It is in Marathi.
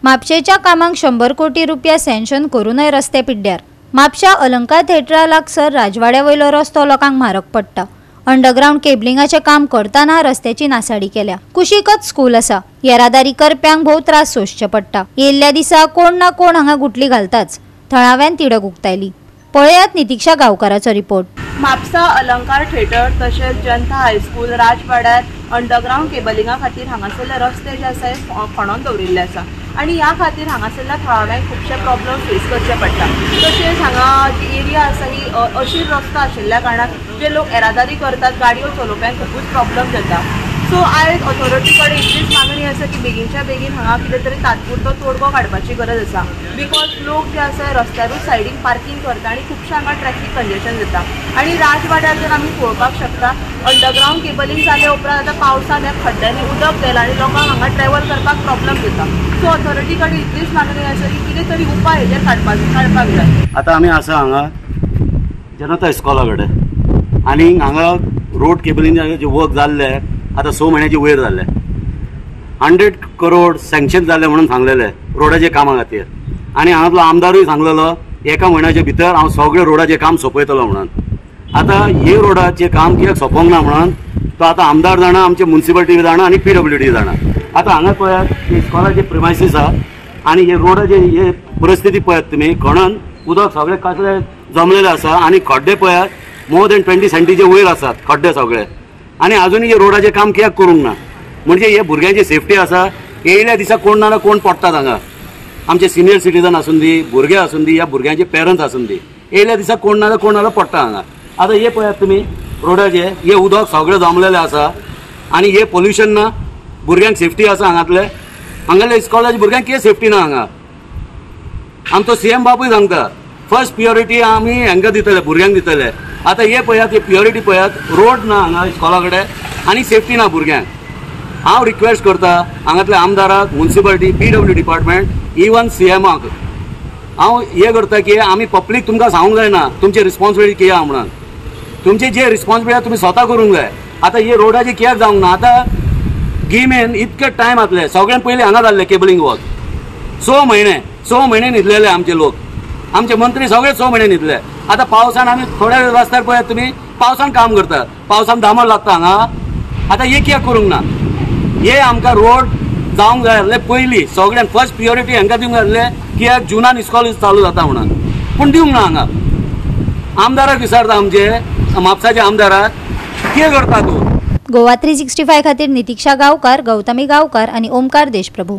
म्हापशेच्या कामांक 100 कोटी रुपया सँक्शन करूनय रस्ते पिड्ड्यार। म्हापशा अलंकार थिएटरा लागसर राजवाड्या वयलो रस्तो लोकांक म्हारग पडटा। अंडरग्राउंड केबलिंगाचे काम करताना रस्त्याची नासाडी केल्या। कुशीकच स्कूल आसा, येरादारी करप्यांक भोव त्रास सोंसचे पडटा। येयल्ल्या दिसा कोण ना कोण हांगा गुटली घालताच, थळाव्यान तिडक उक्तायली। पळयात नितीक्षा गांवकाराचो रिपोर्ट। म्हापसा अलंकार थिएटर तसेच जनता हायस्कूल राजवाड्यात अंडरग्राउंड केबलिंगा खातीर हांगासरले रस्ते जे आसा खणून दवरिल्ले आसा आणि ह्या खातीर हांगासरल्या थळाव्यांक खुबशे प्रॉब्लेम फेस करचे पडटा। तशेंच हांगा जी एरिया आसा ही अशीर रस्तो आशिल्ल्या कारणान जे लोक येरादारी करतात गाडयो चलोवप्यांक खूबच प्रॉब्लेम जाता। सो आयज ऑथॉरिटी कडेन इतलीच मागणी आसा की बेगीनच्या बेगीन हांगा कितें तरी तात्पुरतो तोडगो काडपाची गरज आसा। बिकॉज लोक जे आसा रस्त्यारूच सायडीक पार्किंग करता आणि खुबशे हांगा ट्रॅफिक कंजेशन जाता। आणि राजवाड्यार जर आमी पळोवपाक शकता अंडरग्राउंड केबलिंग जाले उपरांत आतां पावसान ह्या खड्ड्यांनी उदक गेलां आणि लोकांक हांगा ट्रॅव्हल करपाक प्रॉब्लेम जाता। सो ऑथॉरिटी कडेन इतलीच मागणी आसा की कितें तरी उपाय हेजेर काडपाक जाय। आतां आमी आसा हांगा जनता इस्कॉला कडेन आनी हांगा रोड केबलिंगाचे वर्क जाल्ले आता 6 महिन्याची वयर जाल्ले। 100 करोड सँक्शन जाल्ले म्हणून सांगलेले रोडाचे कामा खातीर आनी हांगातलो आमदारूय सांगलेलो एका म्हयन्याच्या भितर हांव सगळे रोडाचे काम सोंपयतलो म्हणून। आता हे रोडाचे काम कित्याक सोंपोंक ना म्हणून तो आता आमदार जाणा, आमचे म्युनिसिपालिटी जाणा आणि PWD जाणा। आता हांगा पळयात इस्कॉलाचे प्रिमायसीस आहा आणि हे रोडाचे हे परिस्थिती पळयात तुमी, खणून उदक सगळे कसले जमलेले आसा आणि खड्डे पळयात मोर दॅन 20 सेंटीचे वयर आसात खड्डे सगळे। आणि अजूनही हे रोडाचे काम कित्याक करूंक ना म्हणजे हे भुरग्यांची सेफ्टी आसा। येयल्या दिसा कोण ना कोण पडटात हांगा, आमचे सिनियर सिटीजन आसून दी, भुरगे आसून दी, या भुरग्यांचे पेरंट्स आसून दी, येयल्या दिसा कोण ना पडटा हांगा। आता हे पळयात तुमी रोडाचे हे उदक सगळे जमलेले आसा आणि हे पोल्युशन ना, भुरग्यांक सेफ्टी आसा हांगातले। हांगातल्या इस्कॉलाच्या भुरग्यांक कितें सेफ्टी ना हांगा। आमचो CM बापूय सांगता फर्स्ट प्रियोरिटी आमी हांकां दितले, भुरग्यांक दितले। आता हे पळयात हे प्रियोरिटी पळयात, रोड ना हांगा इस्कॉला कडेन आणि सेफ्टी ना भुरग्यांक। हांव रिक्वेस्ट करता हांगातल्या आमदाराक, म्युनिसिपालिटी, PWD डिपार्टमेंट, इवन CMाक हांव हे करता की आमी पब्लीक तुमकां सांगूंक जायना तुमची रिस्पॉन्सिबिलिटी कितें आहा म्हणून। तुमची जे रिस्पॉन्सिबिलिटी तुमी स्वता करूंक जाय। आता हे रोडाचे कित्याक जावंक ना, आता गिमेन इतके टायम जातले, सगळ्यान पयलीं हांगा जाल्ले केबलिंग वर्क 6 महिने न्हिदलेले आमचे लोक, आमचे मंत्री सगळे 6 महिने न्हिदले। आता पावसान आमी थोड्या रस्त्यार पळयात तुमी पावसान काम करतात, पावसान दामोर लागता हांगा। आता हे कित्याक करूंक ना, हे आमकां रोड जावंक जाय आसले पयलीं, सगळ्यान फर्स्ट प्रियोरिटी हांकां दिवंक जाय आसले कित्याक जुनान इस्कॉल चालू जाता म्हणून, पूण दिवंक ना हांगा। आमदाराक विचारता आमचे म्हापसाचे आमदाराक कितें करता तूं। गोवा 365 खातीर नितीक्षा गांवकार, गौतमी गांवकार आणि ओमकार देशप्रभू।